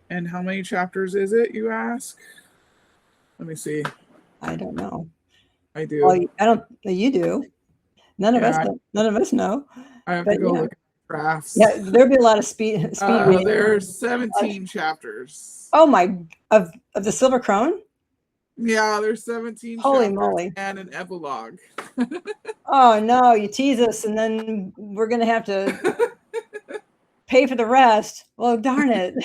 and how many chapters is it, you ask? Let me see. I don't know. I do. Well, I don't. You do. None of us know. I have to go look at drafts. Yeah, there'll be a lot of speed reading. There's 17 chapters. Oh my! Of the Silver Crone. Yeah, there's 17. Holy chapters moly! And an epilogue. Oh no! You tease us, and then we're gonna have to pay for the rest. Well, darn it!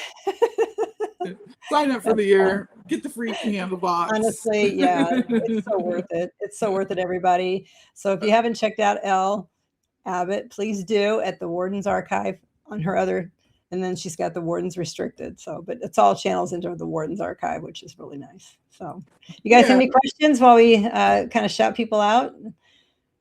Sign up for the year. Get the free candle box. Honestly, yeah, it's so worth it. It's so worth it, everybody. So if you haven't checked out Elle Abbott, please do at the Warden's Archive on her other, and then she's got the Warden's Restricted. So, but it's all channels into the Warden's Archive, which is really nice. So, you guys have any questions while we kind of shout people out?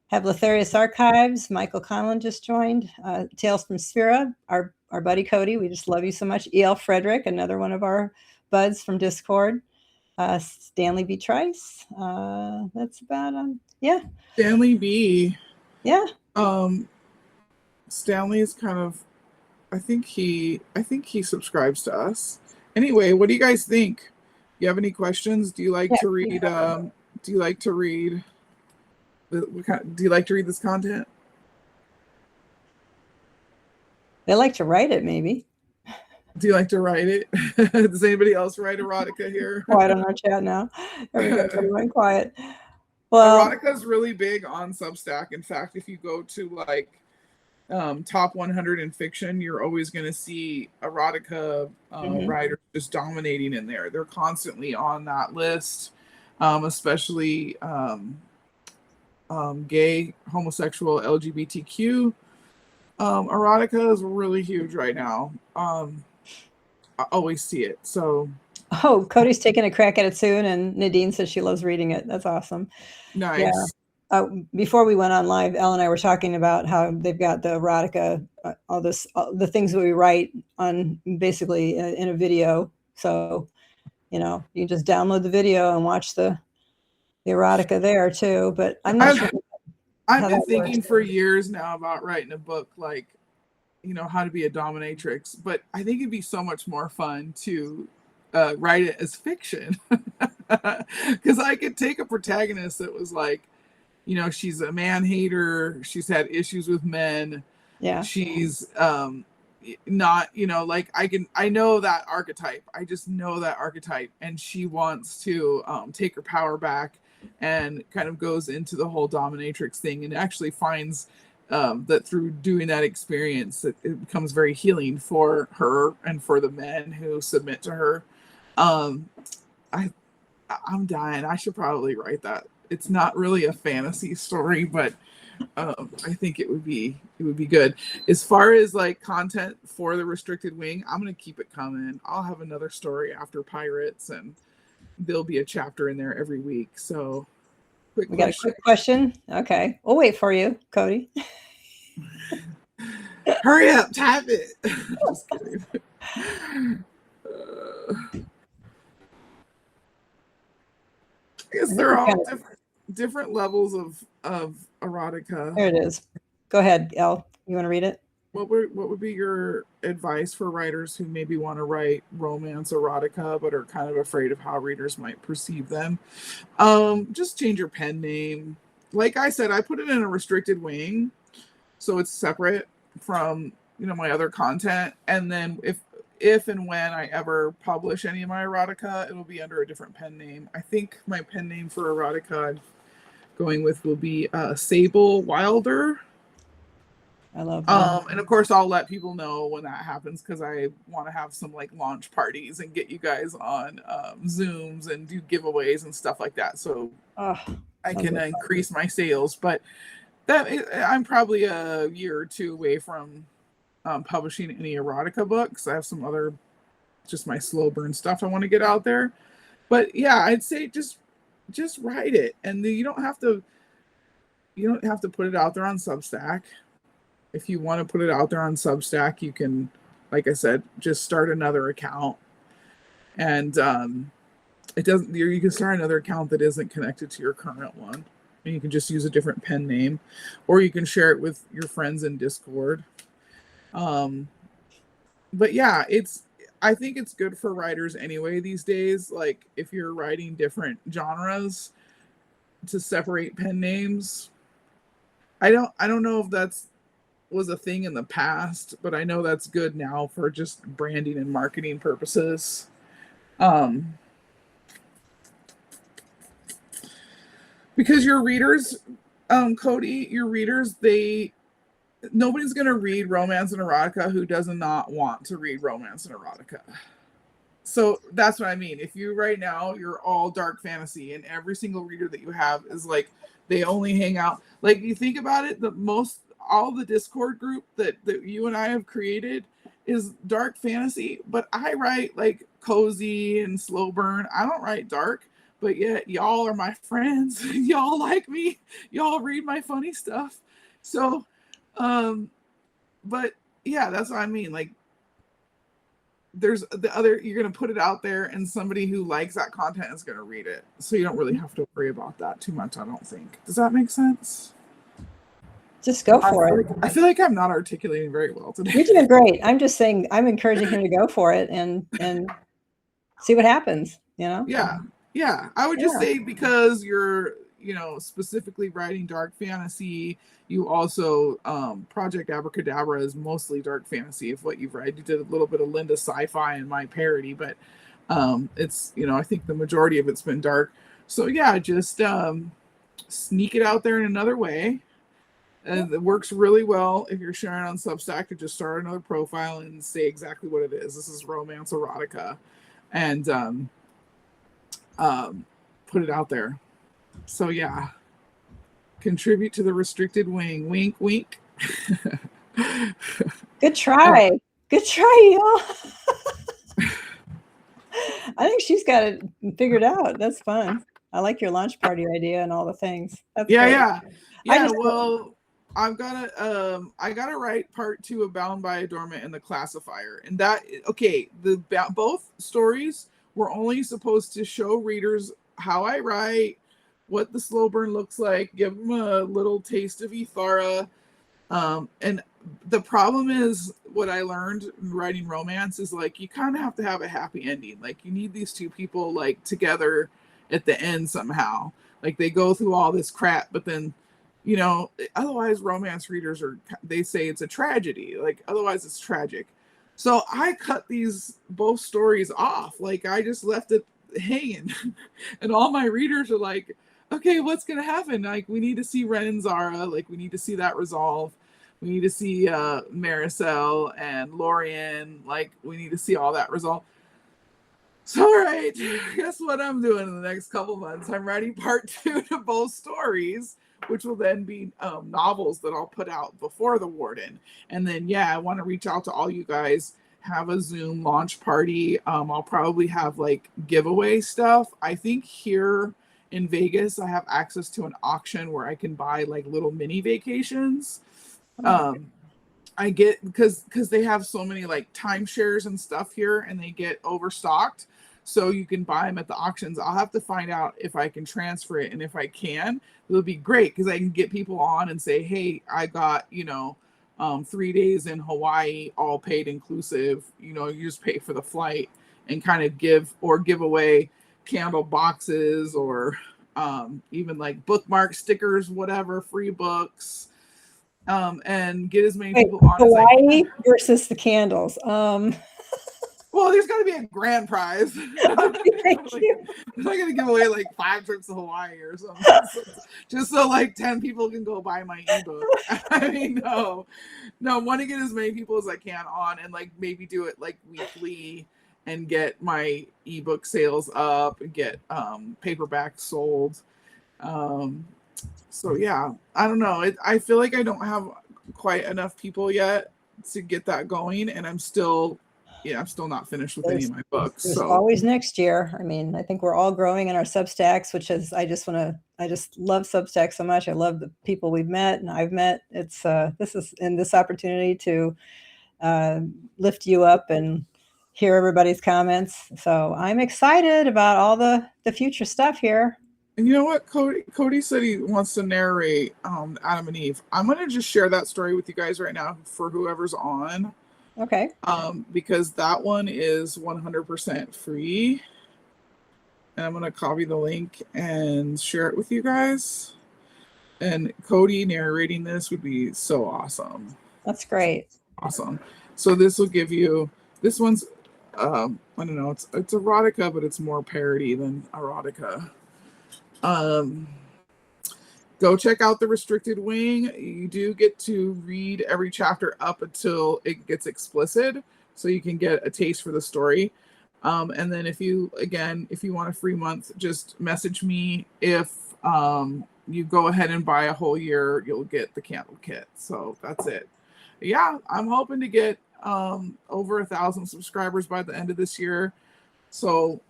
Have Letharius Archives. Michael Conlon just joined. Tales from Sphera, our buddy Cody. We just love you so much. E.L. Frederick, another one of our buds from Discord. Stanley B. Trice. That's about yeah. Stanley B. Yeah. Stanley is kind of, I think he subscribes to us. Anyway, what do you guys think? You have any questions? Do you like to read do you like to read this content? They like to write it, maybe. Do you like to write it? Does anybody else write erotica here? Quiet on our chat now. Everyone quiet. Well, erotica is really big on Substack. In fact, if you go to like top 100 in fiction, you're always going to see erotica writers just dominating in there. They're constantly on that list, especially gay, homosexual, LGBTQ. Erotica is really huge right now. I always see it. So, Cody's taking a crack at it soon, and Nadine says she loves reading it. That's awesome. Nice. before we went on live, Elle and I were talking about how they've got the erotica, all this, the things that we write on basically in a video. So, you know, you just download the video and watch the erotica there too. But I'm not sure. I've been thinking for years now about writing a book, like, you know, how to be a dominatrix, but I think it'd be so much more fun to write it as fiction, because I could take a protagonist that was like, you know, she's a man hater, she's had issues with men, Yeah, she's not, you know, like I know that archetype, I just know that archetype, and she wants to take her power back, and kind of goes into the whole dominatrix thing, and actually finds that through doing that experience, that it becomes very healing for her and for the men who submit to her. I'm dying. I should probably write that. It's not really a fantasy story, but I think it would be good. As far as like content for the restricted wing, I'm gonna keep it coming. I'll have another story after Pirates, and there'll be a chapter in there every week. So we got a quick question. Okay, we'll wait for you, Cody. Hurry up, type it. Just kidding. I guess they're all different levels of erotica. There it is. Go ahead, Elle. You want to read it? What would be your advice for writers who maybe want to write romance erotica but are kind of afraid of how readers might perceive them? Just change your pen name. Like I said, I put it in a restricted wing, so it's separate from, you know, my other content. And then if and when I ever publish any of my erotica, it'll be under a different pen name. I think my pen name for erotica I'm going with will be Sable Wilder. I love that. And of course I'll let people know when that happens, because I want to have some like launch parties and get you guys on Zooms and do giveaways and stuff like that, so I can increase my sales. But I'm probably a year or two away from publishing any erotica books. I have some other, just my slow burn stuff I want to get out there. But yeah, I'd say just write it, and you don't have to put it out there on Substack. If you want to put it out there on Substack, you can, like I said, just start another account, and you can start another account that isn't connected to your current one, and you can just use a different pen name, or you can share it with your friends in Discord. But yeah, I think it's good for writers anyway these days. Like if you're writing different genres, to separate pen names. I don't know if that's was a thing in the past, but I know that's good now for just branding and marketing purposes. Because your readers, Cody, your readers, nobody's going to read romance and erotica who does not want to read romance and erotica. So that's what I mean. If you right now, you're all dark fantasy, and every single reader that you have is like, they only hang out. Like, you think about it, all the Discord group that you and I have created is dark fantasy, but I write like cozy and slow burn. I don't write dark, but yet y'all are my friends. Y'all like me. Y'all read my funny stuff. So, but yeah, that's what I mean. Like, there's the other, you're going to put it out there, and somebody who likes that content is going to read it. So you don't really have to worry about that too much, I don't think. Does that make sense? Just go for it. I feel like I'm not articulating very well today. You're doing great. I'm just saying, I'm encouraging him to go for it and see what happens, you know? Yeah. I would just say, because you're, you know, specifically writing dark fantasy, you also, Project Abracadabra is mostly dark fantasy of what you've read. You did a little bit of Linda sci-fi and my parody, but it's, you know, I think the majority of it's been dark. So yeah, just sneak it out there in another way. And it works really well if you're sharing on Substack to just start another profile and say exactly what it is. This is romance erotica, and put it out there. So yeah, contribute to the restricted wing. Wink, wink. Good try. Good try, y'all. I think she's got it figured out. That's fun. I like your launch party idea and all the things. That's Yeah, great. yeah. I Yeah, just well, I gotta write part 2 of Bound by a Dormant and the Classifier. And that okay, both stories were only supposed to show readers how I write, what the slow burn looks like, give them a little taste of Ethara. And the problem is what I learned in writing romance is like you kind of have to have a happy ending. Like you need these two people like together at the end somehow. Like they go through all this crap, but then otherwise romance readers they say it's a tragedy. Like otherwise it's tragic. So I cut these both stories off. Like I just left it hanging. And all my readers are like, okay, what's gonna happen? Like we need to see Ren and Zara, like we need to see that resolve. We need to see Maricel and Lorian. Like, we need to see all that resolve. So, all right, guess what I'm doing in the next couple months? I'm writing part 2 to both stories, which will then be novels that I'll put out before the Warden. And then, yeah, I want to reach out to all you guys, have a Zoom launch party. I'll probably have like giveaway stuff. I think here in Vegas, I have access to an auction where I can buy like little mini vacations. I get because they have so many like timeshares and stuff here and they get overstocked, so you can buy them at the auctions. I'll have to find out if I can transfer it, and if I can, it'll be great because I can get people on and say, hey, I got 3 days in Hawaii, all paid inclusive. You just pay for the flight, and kind of give away candle boxes or even like bookmark stickers, whatever, free books. And get as many people on as I Hawaii can. versus the candles. Well, there's got to be a grand prize. Okay, thank you. I'm not going to give away like 5 trips to Hawaii or something. Just so like 10 people can go buy my ebook. I mean, no, I want to get as many people as I can on, and like maybe do it like weekly and get my ebook sales up and get paperbacks sold. So yeah, I don't know. I feel like I don't have quite enough people yet to get that going, and I'm still not finished with any of my books. There's So always next year. I mean, I think we're all growing in our Substacks, which is I just love Substack so much. I love the people we've met and I've met. It's this opportunity to lift you up and hear everybody's comments. So I'm excited about all the future stuff here. and you know what, Cody said he wants to narrate Adam and Eve. I'm gonna just share that story with you guys right now for whoever's on. Okay. Because that one is 100% free. And I'm going to copy the link and share it with you guys. And Cody narrating this would be so awesome. That's great. Awesome. So this will give you, this one's, I don't know, it's erotica, but it's more parody than erotica. Go check out the restricted wing. You do get to read every chapter up until it gets explicit, so you can get a taste for the story. And then if you want a free month, just message me. If you go ahead and buy a whole year, you'll get the candle kit. So that's it. Yeah, I'm hoping to get over 1,000 subscribers by the end of this year. So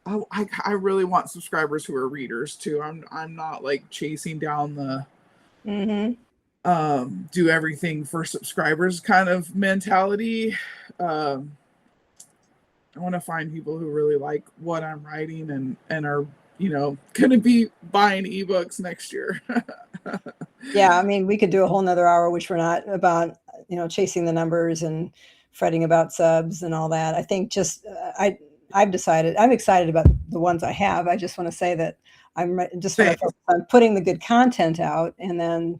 I really want subscribers who are readers too. I'm not like chasing down the do everything for subscribers kind of mentality. I want to find people who really like what I'm writing and are gonna be buying ebooks next year. Yeah, I mean, we could do a whole nother hour, which we're not about, chasing the numbers and fretting about subs and all that. I think just I've decided I'm excited about the ones I have. I just want to say that I'm just want to focus on putting the good content out, and then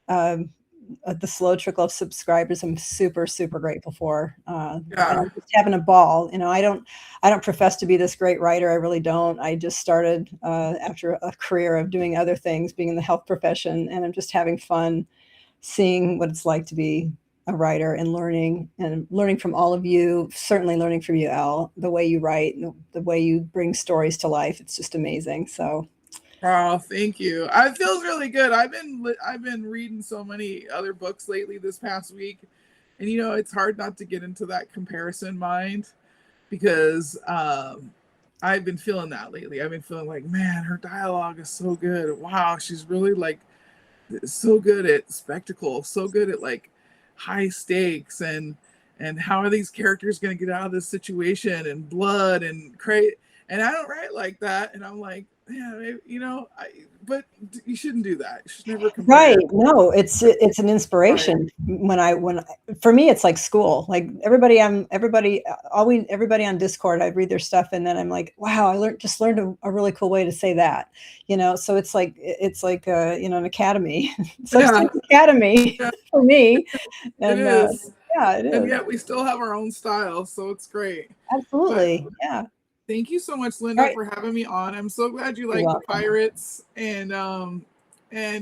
the slow trickle of subscribers I'm super, super grateful for. I'm just having a ball. I don't profess to be this great writer. I really don't. I just started after a career of doing other things, being in the health profession, and I'm just having fun seeing what it's like to be a writer and learning from all of you, certainly learning from you, Al, the way you write, the way you bring stories to life. It's just amazing. So oh, thank you. It feels really good. I've been reading so many other books lately this past week, and it's hard not to get into that comparison mind because I've been feeling that lately. I've been feeling like, man, her dialogue is so good. Wow, she's really like so good at spectacle, so good at like high stakes, and how are these characters going to get out of this situation, and blood and crate. And I don't write like that, and I'm like, yeah, maybe, but you shouldn't do that. You should never Right. compare. No, it's an Right. inspiration. For me, it's like school. Like everybody on Discord, I read their stuff and then I'm like, wow, I learned a really cool way to say that. So it's like an academy. Yeah, Substance Academy yeah, for me. it And is. yeah, it And is. yet we still have our own style, so it's great. But Absolutely. Yeah. thank you so much, All Linda, right. for having me on. I'm so glad you You're like the welcome. pirates, and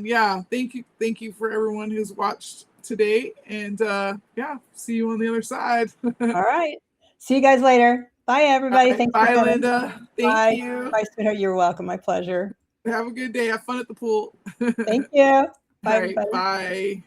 yeah, thank you for everyone who's watched today, and yeah, see you on the other side. All right. See you guys later. Bye, All everybody. right, Thanks for bye, coming. Linda. Thank Bye. you. Bye, sweetheart. You're welcome. My pleasure. Have a good day. Have fun at the pool. All Thank you. Bye, right, everybody. bye.